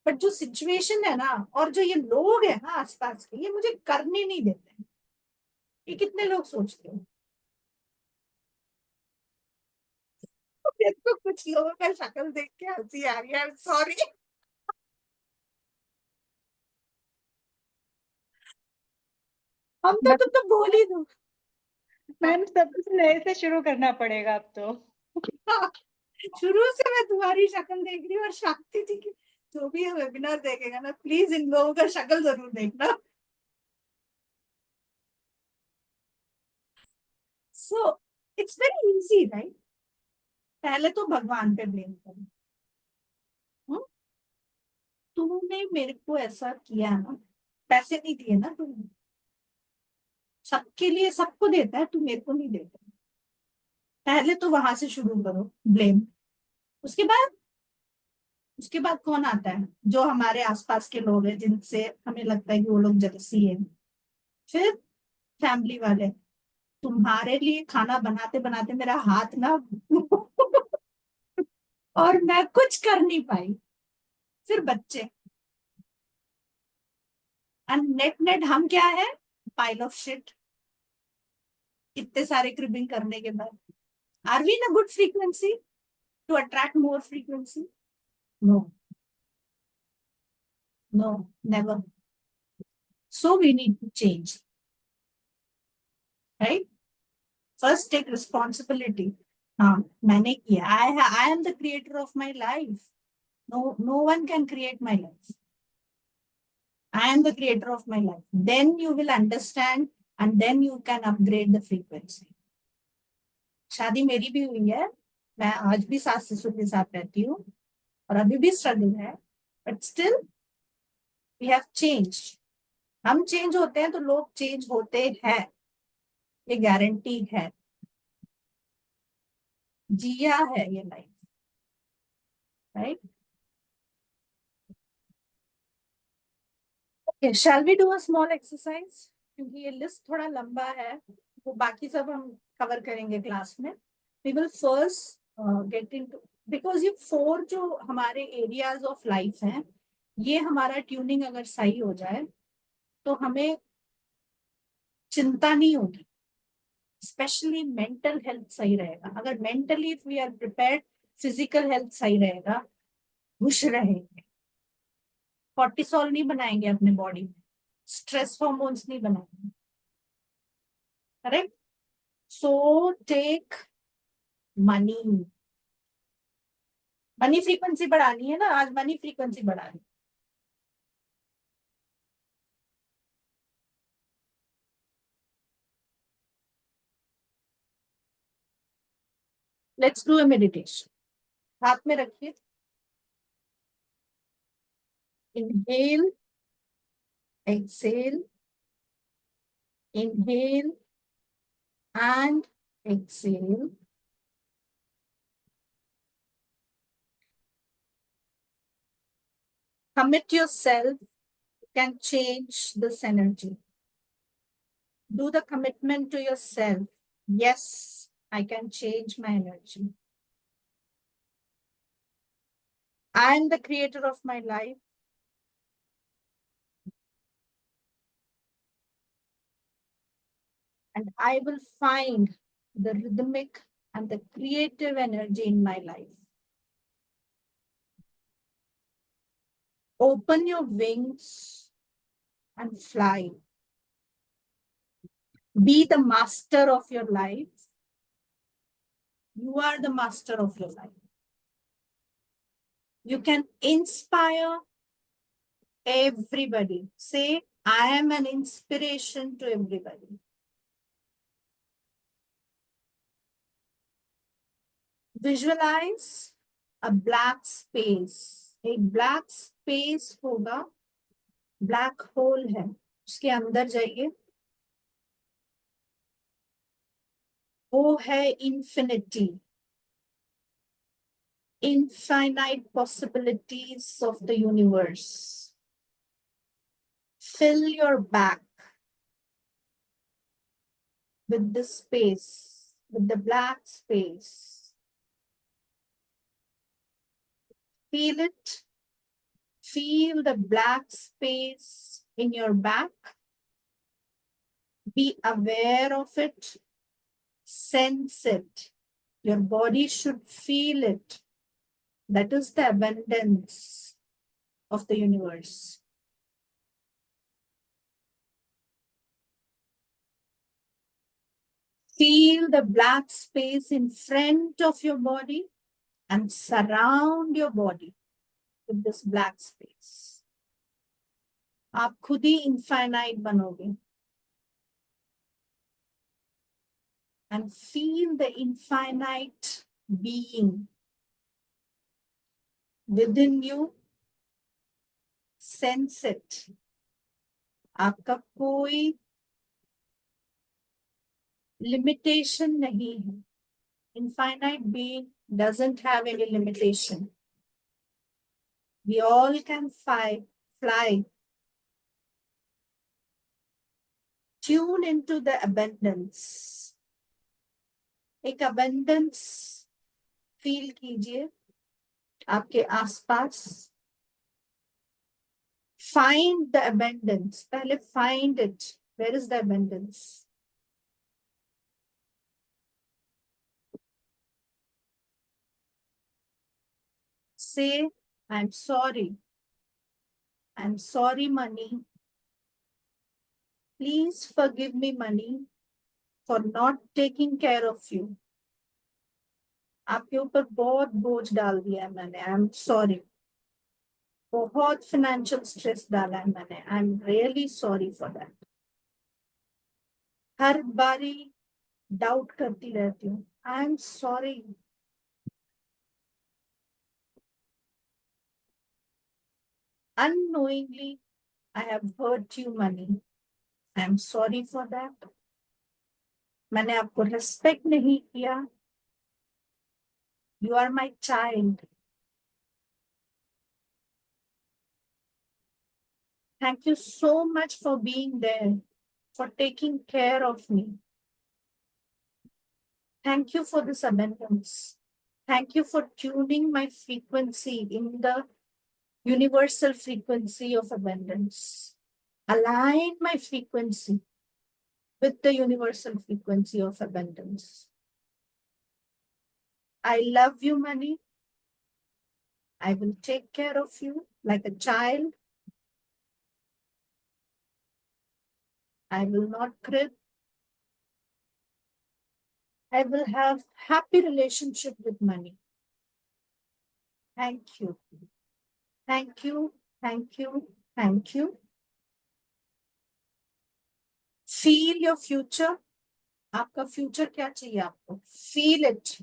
बट जो सिचुएशन है ना, और जो ये लोग है ना आसपास के, ये मुझे करने नहीं देते हैं. ये कितने लोग सोचते हो? मेरे को कुछ लोगों का शक्ल देख के हंसी आ रही है. सॉरी. हम तो बोल ही दो. मैम सब कुछ नए से शुरू करना पड़ेगा अब तो. शुरू से मैं तुम्हारी शक्ल देख रही हूँ, और शांति जी की जो भी वेबिनार देखेगा ना, प्लीज इन लोगों का शक्ल जरूर देखना. So it's very easy, right? पहले तो भगवान पे ब्लेम करो. तुमने मेरे को ऐसा किया ना, पैसे नहीं दिए ना तुमने. सबके लिए सबको देता है, तू मेरे को नहीं देता. पहले तो वहां से शुरू करो ब्लेम. उसके बाद कौन आता है? जो हमारे आसपास के लोग हैं, जिनसे हमें लगता है कि वो लोग जलसी है. फिर फैमिली वाले. तुम्हारे लिए खाना बनाते बनाते मेरा हाथ ना और मैं कुछ कर नहीं पाई. फिर बच्चे. एंड नेट हम क्या है? Pile of shit. इतने सारे क्रिबिंग करने के बाद, are we in a good frequency to attract more frequency? No, no, never. So we need to change, right? First take responsibility. हाँ, मैंने किया. I am the creator of my life. No one can create my life. I am the creator of my life. Then you will understand and then you can upgrade the frequency. शादी मेरी भी हुई है, मैं आज भी सास ससुर के साथ रहती हूँ और अभी भी स्ट्रगल है, but still we have change. हम चेंज होते हैं तो लोग चेंज होते हैं, ये गारंटी है, जिया है ये life, right? Okay, shall we do a small exercise, क्योंकि ये लिस्ट थोड़ा लंबा है, वो बाकी सब हम कवर करेंगे क्लास में. We will first get into, because ये 4 जो हमारे एरियाज ऑफ लाइफ हैं, ये हमारा ट्यूनिंग अगर सही हो जाए तो हमें चिंता नहीं होगी. स्पेशली मेंटल हेल्थ सही रहेगा. अगर mentally if we are prepared, physical health सही रहेगा, खुश रहेंगे, कॉर्टिसोल नहीं बनाएंगे अपने बॉडी में, स्ट्रेस हार्मोन्स नहीं बनाएंगे, correct? So take money. Money frequency बढ़ानी है ना, आज मनी फ्रीक्वेंसी बढ़ानी. Let's do a meditation. हाथ में रखिए. Inhale, exhale, inhale and exhale. Commit yourself, you can change this energy. Do the commitment to yourself. Yes, I can change my energy. I am the creator of my life. And I will find the rhythmic and the creative energy in my life. Open your wings and fly. Be the master of your life. You are the master of your life. You can inspire everybody. Say, I am an inspiration to everybody. Visualize a black space. A black space होगा, black hole है, उसके अंदर जाइए. वो है infinity. Infinite possibilities of the universe. Fill your back with this space, with the black space. Feel it. Feel the black space in your back. Be aware of it. Sense it. Your body should feel it. That is the abundance of the universe. Feel the black space in front of your body and surround your body with this black space. आप खुद ही infinite बनोगे. And feel the infinite being within you. Sense it. आपका कोई limitation नहीं है. Infinite being doesn't have any limitation. We all can fly. Tune into the abundance. एक abundance feel कीजिए आपके आसपास. Find the abundance. पहले find it. Where is the abundance? Say, I'm sorry. I'm sorry, money. Please forgive me, money, for not taking care of you. आपके ऊपर बहुत बोझ डाल दिया है मैंने. I'm sorry. बहुत financial stress डाला है मैंने. I'm really sorry for that. हर बारी डाउट करती रहती हूँ. I am sorry. Unknowingly I have hurt you, money. I am sorry for that. मैंने आपको रेस्पेक्ट नहीं किया. You are my child. Thank you so much for being there, for taking care of me. Thank you for this abundance. Thank you for tuning my frequency in the universal frequency of abundance. Align my frequency with the universal frequency of abundance. I love you, money. I will take care of you like a child. I will not crib. I will have happy relationship with money. Thank you. Thank you. Thank you. Thank you. Feel your future. आपका future क्या चाहिए आपको? Feel it.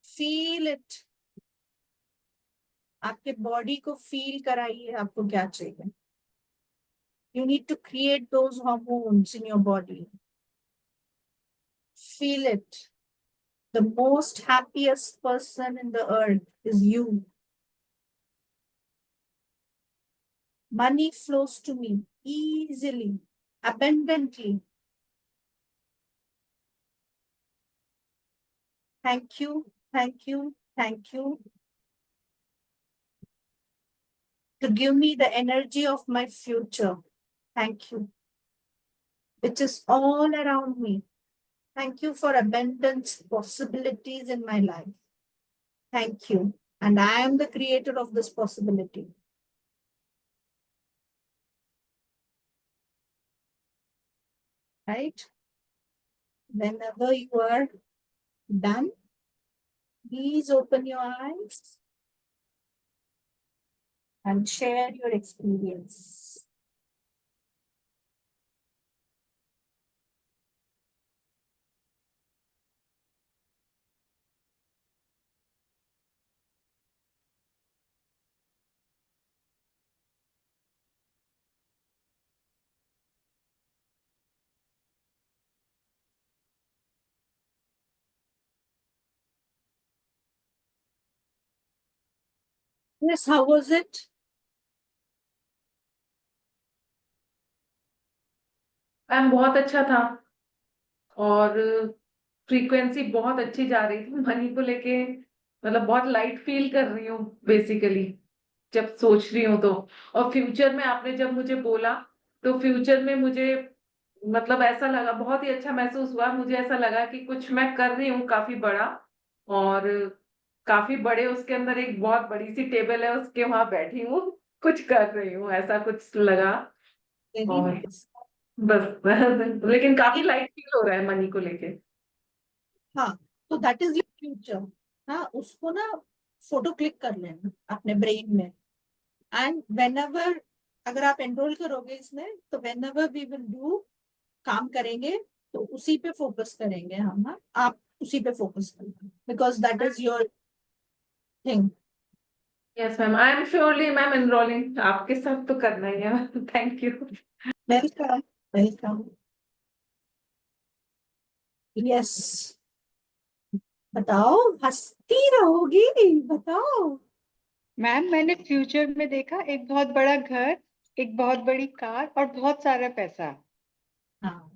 Feel it. आपके body को feel कराइए आपको क्या चाहिए. You need to create those hormones in your body. Feel it. The most happiest person in the earth is you. Money flows to me easily, abundantly. Thank you, thank you, thank you. To give me the energy of my future. Thank you. Which is all around me. Thank you for abundance possibilities in my life. Thank you. And I am the creator of this possibility. Right? Whenever you are done, please open your eyes and share your experience. Yes, how was it? Ma'am बहुत अच्छा था और frequency बहुत अच्छी जा रही थी money को लेके. मतलब बहुत लाइट फील कर रही हूँ बेसिकली जब सोच रही हूँ तो. और फ्यूचर में आपने जब मुझे बोला तो फ्यूचर में मुझे मतलब ऐसा लगा, बहुत ही अच्छा महसूस हुआ. मुझे ऐसा लगा कि कुछ मैं कर रही हूँ काफी बड़ा, और काफी बड़े उसके अंदर एक बहुत बड़ी सी टेबल है, उसके वहां बैठी हूँ, कुछ कर रही हूँ, ऐसा कुछ लगा. Very और nice. बस लेकिन काफी लाइट फील हो रहा है मनी को लेके. हाँ, तो दैट इज योर फ्यूचर. हाँ, उसको ना फोटो क्लिक कर लेना अपने ब्रेन में. एंड व्हेनेवर अगर आप एनरोल करोगे इसमें, तो व्हेनेवर वी विल डू, काम करेंगे तो उसी पे फोकस करेंगे हम. हाँ, आप उसी पे फोकस करना, because that is your thing. Yes ma'am, I am surely ma'am enrolling. आपके साथ तो करना ही है. Thank you. Welcome. Welcome. Yes. बताओ, हंसती रहोगी. बताओ. मैम मैंने फ्यूचर में देखा एक बहुत बड़ा घर, एक बहुत बड़ी कार और बहुत सारा पैसा हाँ.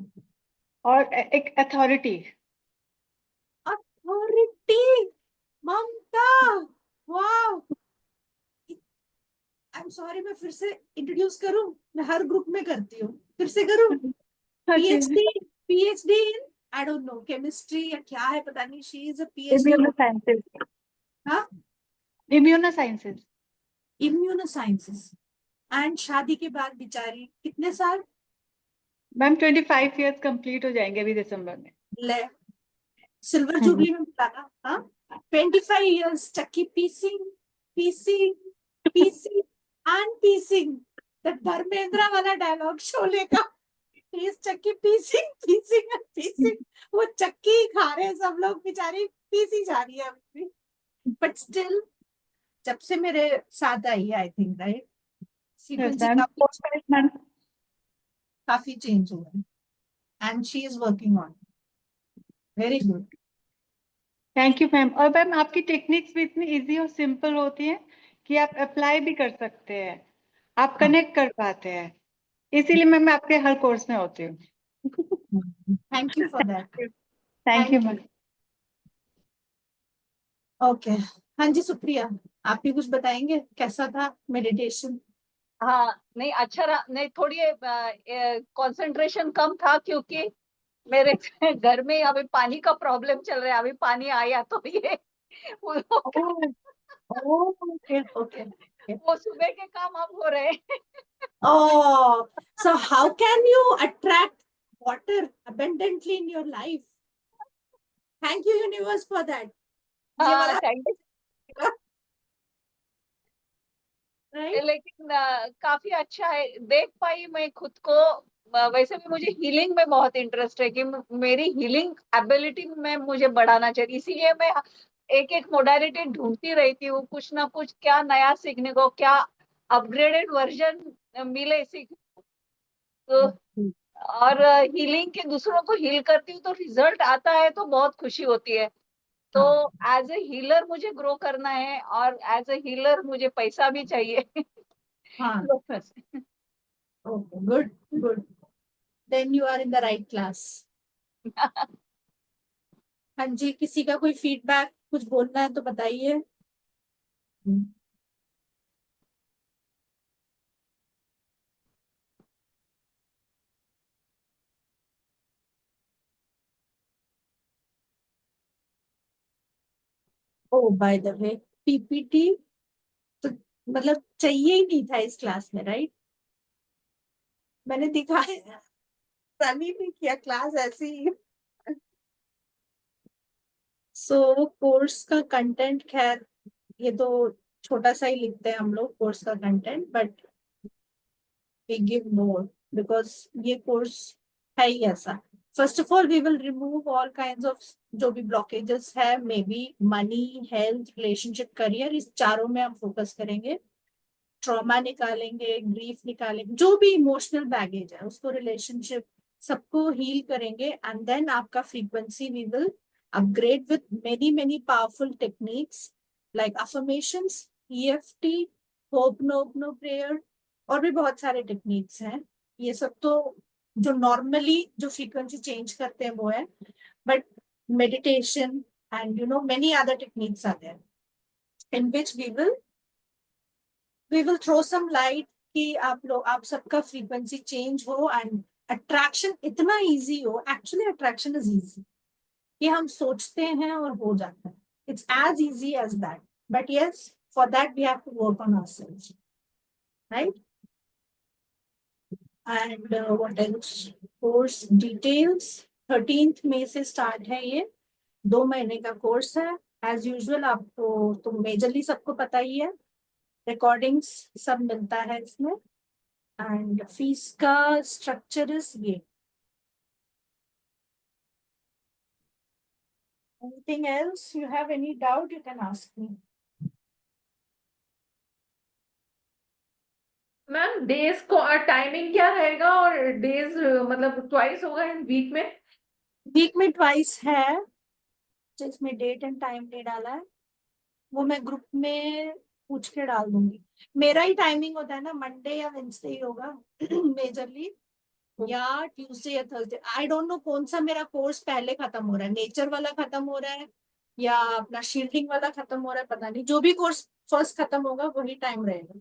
और एक अथॉरिटी. अथॉरिटी. ममता. वाह. आई एम सॉरी, मैं फिर से इंट्रोड्यूस करूं. मैं हर ग्रुप में करती हूँ, फिर से करूं. PhD. PhD in I don't know chemistry या क्या है पता नहीं. She is a PhD. Immunosciences. हाँ, इम्यूनोसाइंसेस. इम्यूनोसाइंसेस. एंड शादी के बाद बेचारी कितने साल. मैम 25 इयर्स कंप्लीट हो जाएंगे अभी दिसंबर में. ले, सिल्वर जुबली में मिलाना. हाँ, 25 years चक्की पीसिंग, पीसिंग, पीसिंग, अनपीसिंग. द धर्मेंद्र वाला डायलॉग शोले का. इस चक्की पीसिंग पीसिंग पीसिंग, वो चक्की ही खा रहे हैं सब लोग, बेचारी पीसी जा रही है अभी भी। बट स्टिल जब से मेरे साथ आई है, I think right, Yes, frequency ma'am. 4-5 months. काफी चेंज हुआ है and she is working on, very good. Thank you ma'am. और मैम आपकी टेक्निक्स भी इतनी इजी और सिंपल होती हैं कि आप अप्लाई भी कर सकते हैं, आप कनेक्ट कर पाते हैं, इसीलिए मैं आपके हर कोर्स में होती हूँ। Thank you for that. Thank you Thank ma'am. Okay, हाँ जी सुप्रिया, आप भी कुछ बताएंगे कैसा था मेडिटेशन? हाँ नहीं अच्छा रहा, नहीं थोड़ी कंसंट्रेशन कम था क्योंकि मेरे घर में अभी पानी का प्रॉब्लम चल रहा है, अभी पानी आया तो ये ओके ओके। वो सुबह के काम अब हो रहे हैं। Oh, so how can you attract water abundantly in your life? Thank you universe for that. ये हाँ वाला थैंक यू। right? लेकिन काफी अच्छा है, देख पाई मैं खुद को। वैसे भी मुझे हीलिंग में बहुत इंटरेस्ट है कि मेरी हीलिंग एबिलिटी में मुझे बढ़ाना चाहिए, इसीलिए मैं एक एक मोडालिटी ढूंढती रहती हूँ, कुछ ना कुछ क्या नया सीखने को, क्या अपग्रेडेड वर्जन मिले सीख। तो और हीलिंग के दूसरों को हील करती हूँ तो रिजल्ट आता है तो बहुत खुशी होती है। तो एज ए हीलर मुझे ग्रो करना है और एज ए हीलर मुझे पैसा भी चाहिए। हाँ, okay, good, good. Then you are in the right class. हाँ जी, किसी का कोई फीडबैक कुछ बोलना है तो बताइए। ओ बाय द वे, पीपीटी तो मतलब चाहिए ही नहीं था इस क्लास में, राइट? मैंने दिखाया, रन ही नहीं किया क्लास ऐसे ही। सो कोर्स का कंटेंट, खैर ये तो छोटा सा ही लिखते हैं हम लोग कोर्स का content, but we give more because ये कोर्स है ही ऐसा। First of all we will remove all kind of जो भी ब्लॉकेजेस है, maybe money, health, relationship, career, इस चारों में हम फोकस करेंगे। ट्रॉमा निकालेंगे, ग्रीफ निकालेंगे, जो भी इमोशनल बैगेज है उसको, रिलेशनशिप, सबको हील करेंगे। एंड देन आपका frequency we will upgrade with many many powerful techniques like affirmations, EFT, ho'oponopono prayer, और भी बहुत सारे टेक्निक्स हैं। ये सब तो जो नॉर्मली जो फ्रीक्वेंसी चेंज करते हैं वो है, but meditation and many other techniques are there in which we will throw some light कि आप सबका फ्रीक्वेंसी चेंज हो एंड अट्रैक्शन इतना इजी हो। एक्चुअली अट्रैक्शन इज इजी, ये हम सोचते हैं और हो जाता है, it's as easy as that, but yes for that we have to work on ourselves, right? And what else, course details 13th मई से स्टार्ट है, ये 2 महीने का कोर्स है। एज यूजुअल आपको तो मेजरली सबको पता ही है, रिकॉर्डिंग्स सब मिलता है इसमें। एंड फीस का स्ट्रक्चर इज ये। Anything else? You have any doubt? You can ask me. Ma'am days को टाइमिंग क्या रहेगा, और डेज मतलब ट्वाइस होगा इन वीक में? वीक में ट्वाइस है, जिसमें डेट एंड टाइम नहीं डाला है वो मैं ग्रुप में पूछ के डाल दूंगी। मेरा ही टाइमिंग होता है ना, मंडे या वेंसडे ही होगा मेजरली, या ट्यूसडे या थर्सडे। आई डोंट नो कौन सा मेरा कोर्स पहले खत्म हो रहा है, नेचर वाला खत्म हो रहा है या अपना शील्डिंग वाला खत्म हो रहा है, पता नहीं। जो भी कोर्स फर्स्ट खत्म होगा वही टाइम रहेगा।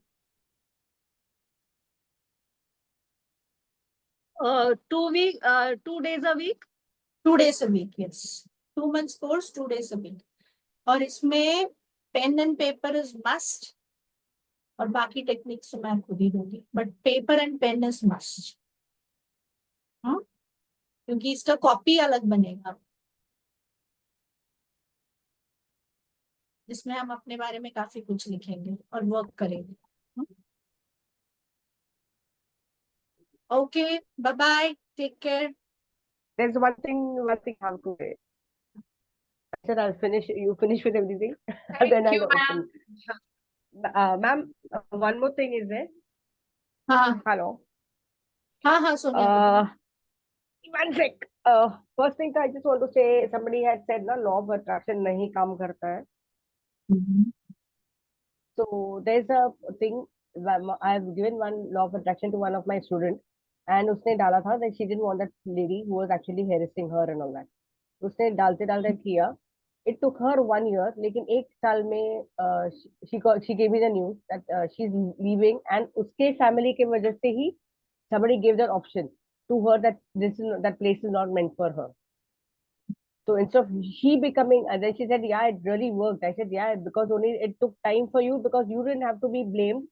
2 days a week? 2 days a week, yes. 2 months course, 2 days a week. और इसमें pen and paper is must, और बाकी टेक्निक्स तो मैं खुद ही दूंगी, but paper and pen is must, क्योंकि इसका कॉपी अलग बनेगा जिसमें हम अपने बारे में काफी कुछ लिखेंगे और वर्क करेंगे। Okay, bye bye. Take care. There's one thing I have to say. I said I'll finish. You finish with everything, and then Thank you, I'll ma'am. open. Ma'am, one more thing is there. हाँ Hello. हाँ सोनिया बताओ. One sec. First thing I just want to say, somebody had said ना law of attraction नहीं काम करता है. So there's a thing. I've given one law of attraction to one of my students, and उसने डाला था that she didn't want that lady who was actually harassing her and all that. उसने डालते डालते किया. It took her 1 year, लेकिन एक साल में she gave me the news that she's leaving, and उसके family के वजह से ही somebody gave that option to her that that place is not meant for her. So instead of she becoming, and then she said, yeah, it really worked. I said, yeah, because only it took time for you because you didn't have to be blamed.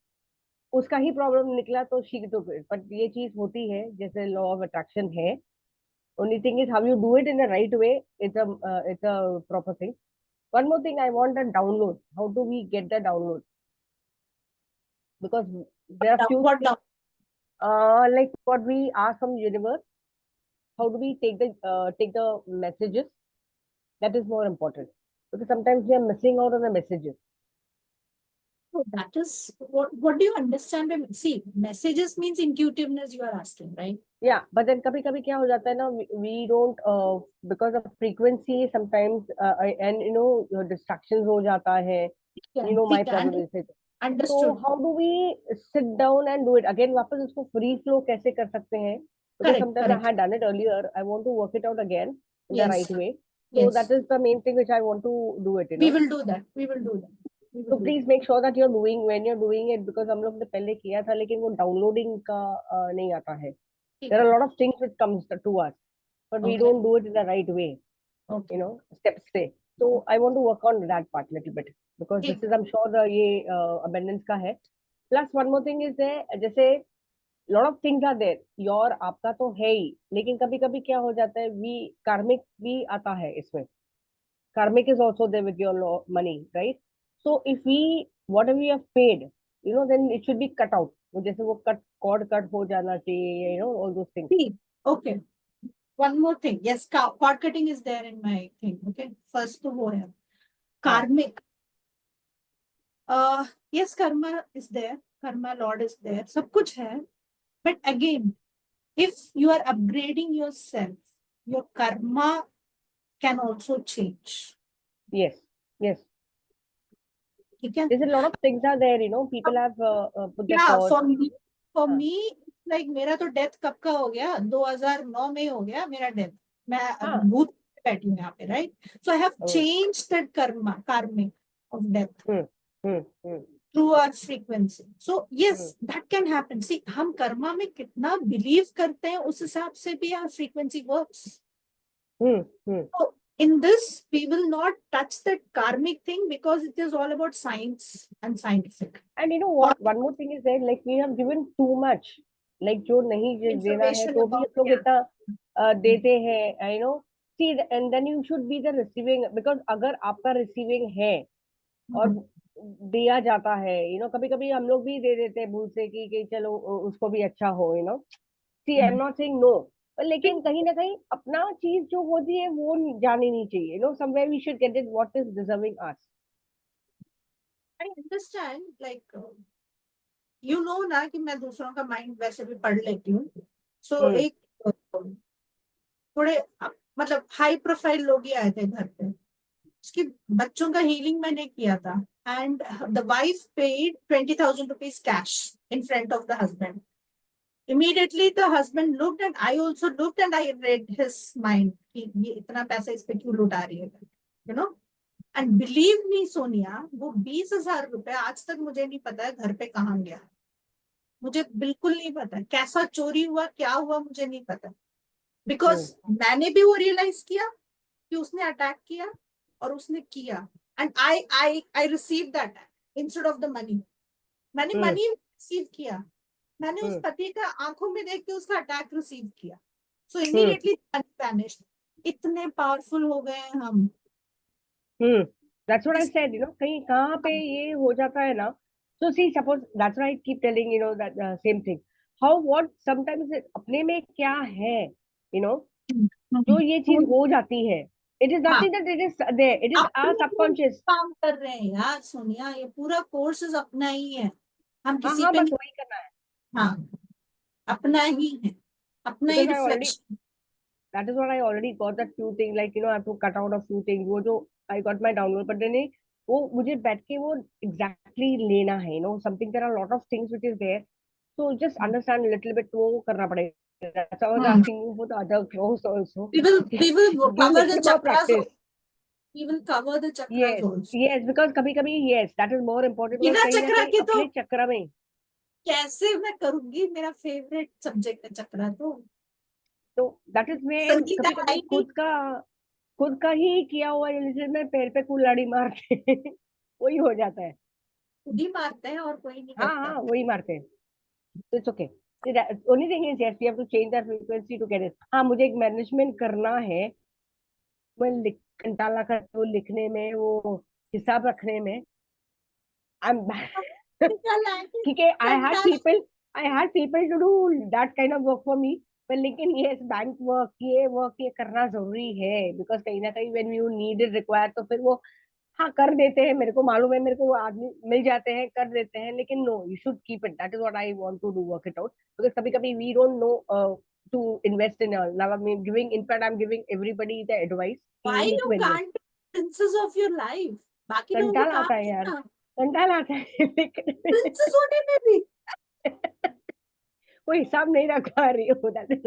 उसका ही problem निकला तो she took it. But ये चीज होती है जैसे law of attraction है. Only thing is how you do it in the right way. It's a proper thing. One more thing, I want the download. How do we get the download? Because there are few What down? like what we ask from universe. How do we take the messages? That is more important because sometimes we are missing out on the messages. So that is what do you understand by see messages means intuitiveness you are asking, right? Yeah, but then कभी कभी क्या हो जाता है ना, we don't because of frequency sometimes and you know your distractions हो जाता है. Yeah, You know my ठीक है, problem is it. So understood. how do we sit down and do it again? वापस उसको free flow कैसे कर सकते हैं? Because Correct, sometimes correct. I had done it earlier. I want to work it out again in the Yes, right way. So yes. that is the main thing which I want to do it. You We know. will do that. We will do that. We will So do please make sure that you're doing when you're doing it because हम लोग ने पहले किया था लेकिन वो downloading का नहीं आता है. that. There are a lot of things which comes to us, but we Okay. don't do it in the right way. Okay. You know, step. So I want to work on that part little bit because this is I'm sure the ये abundance का है. Plus one more thing is there, जैसे lot of things are there. Your आपका तो है ही, लेकिन कभी कभी क्या हो जाता है, we karmic भी आता है इसमें. Karmic is also there with your money, right? So if we whatever we have paid, you know, then it should be cut out. वो जैसे वो cord cut हो जाना चाहिए, you know, all those things. See, okay. One more thing. Yes, cord cutting is there in my thing. Okay. First to वो है karmic. Yes, karma is there. Karma Lord is there. सब कुछ है. But again, if you are upgrading yourself, your karma can also change. Yes. ठीक है? There's a lot of things are there, you know, people have put their Yeah, thoughts. for हाँ. me, like मेरा तो death कब का हो गया? 2009 में हो गया मेरा डेथ. मैं भूत बैठी हूँ यहाँ पे, right? So I have changed that karmic of death through our frequency. So yes, that can happen. See, हम कर्मा में कितना believe करते हैं उस हिसाब से भी our frequency works. So in this, we will not touch that karmic thing because it is all about science and scientific. And you know what? One more thing is that like we have given too much. Like जो नहीं देना है तो भी हम लोग इतना देते हैं. You know, see, and then you should be the receiving because अगर आपका receiving है और दिया जाता है, you know, कभी कभी हम लोग भी दे देते हैं भूल से कि चलो उसको भी अच्छा हो, you know. See, I'm not saying no. लेकिन कहीं ना कहीं अपना चीज जो होती है वो जानी नहीं चाहिए. You know, somewhere we should get it what is deserving us. I understand, like you know ना कि मैं दूसरों का माइंड वैसे भी पढ़ लेती हूँ. So एक थोड़े मतलब हाई प्रोफाइल लोग ही आए थे घर पे. उसके बच्चों का हीलिंग मैंने किया था. And the wife paid 20,000 rupees cash in front of the husband. Immediately the husband looked and I also looked and I read his mind कि ये इतना पैसा इस पे क्यों लुटा रही है, you know. And believe me Sonia, वो 20,000 रुपए आज तक मुझे नहीं पता है घर पे कहाँ गया. मुझे बिल्कुल नहीं पता कैसा चोरी हुआ, क्या हुआ, मुझे नहीं पता. बिकॉज मैंने भी वो रियलाइज किया कि उसने अटैक किया और उसने किया. And I receive that instead of the money. मैंने मनी रिसीव किया. मैंने उस पति का आंखों में देख के उसका अटैक रिसीव किया. सो इमीडिएटली वैनिश्ड. इतने पावरफुल हो गए हैं हम. That's what I said, you know, कहीं कहाँ पे ये हो जाता है ना. So see, suppose that's why I keep telling, you know, that same thing. How what sometimes अपने में क्या है, यू नो, जो हम्म, ये चीज हो जाती है. इट इज हाँ, nothing that it is there, it is our अपने लिए सबकॉन्शियस. काम कर रहे हैं यार सोनिया, ये पूरा कोर्सेज अपना ही है, हम हाँ किसी हाँ, पे बस नहीं। वही करना है. हाँ, अपना ही है, अपना ही because I already, reflection. that is what I already got that few things, like, you know, I have to cut out a few things. वो जो I got my download, but then वो मुझे बैठ के वो exactly लेना है, you know, something, there are a lot of things which is there, so just understand a little bit, वो करना पड़ेगा. That's why I was asking you for the other course also. We will Give cover a the little more chakras practice. also. We will cover the chakras Yes, also. yes, because कभी कभी yes, that is more important, because बिना कहीं ना चक्रा कहीं के तो अपने चक्र में, कैसे मैं करूंगी, मेरा फेवरेट सब्जेक्ट है चक्रा तो that is में संगीता कभी कभी आई नहीं। खुद का ही किया हुआ जैसे मैं पैर पे कुल्हाड़ी मार के वही हो जाता है. खुद ही मारते हैं और कोई नहीं हाँ करता। हाँ, वही मारते हैं. तो it's okay. Only thing is yes, we have to change that frequency to get it. हाँ, मुझे एक मैनेजमेंट करना है. मैं कंटाला करती हूँ लिखने में, वो हिसाब रखने में. आई एम कल आएंगे, ठीक है. कंटाला। I had people to do that kind of work for me. पर लेकिन यस, बैंक वर्क ये करना जरूरी है, बिकॉज कहीं ना कहीं when you need it require, तो फिर वो हाँ कर देते हैं. मेरे को मालूम है, मेरे को वो आदमी मिल जाते हैं, कर देते हैं. लेकिन no, you should keep it. That is what I want to do, work it out. Because कभी कभी we don't know to invest in. Now I am giving, in fact I am giving everybody the advice कि Why you need you to invest. can't be princess of your life? बाकी लोगों को कंटाला काम आता है यार, करना, कंटाला आता है लेकिन प्रिंसेस होने में भी। वो हिसाब नहीं रख पा रही हूँ. दैट इज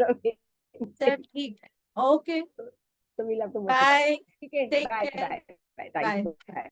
चल ठीक है, ओके, तो we'll have to work it out. Bye, ठीक है, take bye care, bye bye, thank bye. You, bye.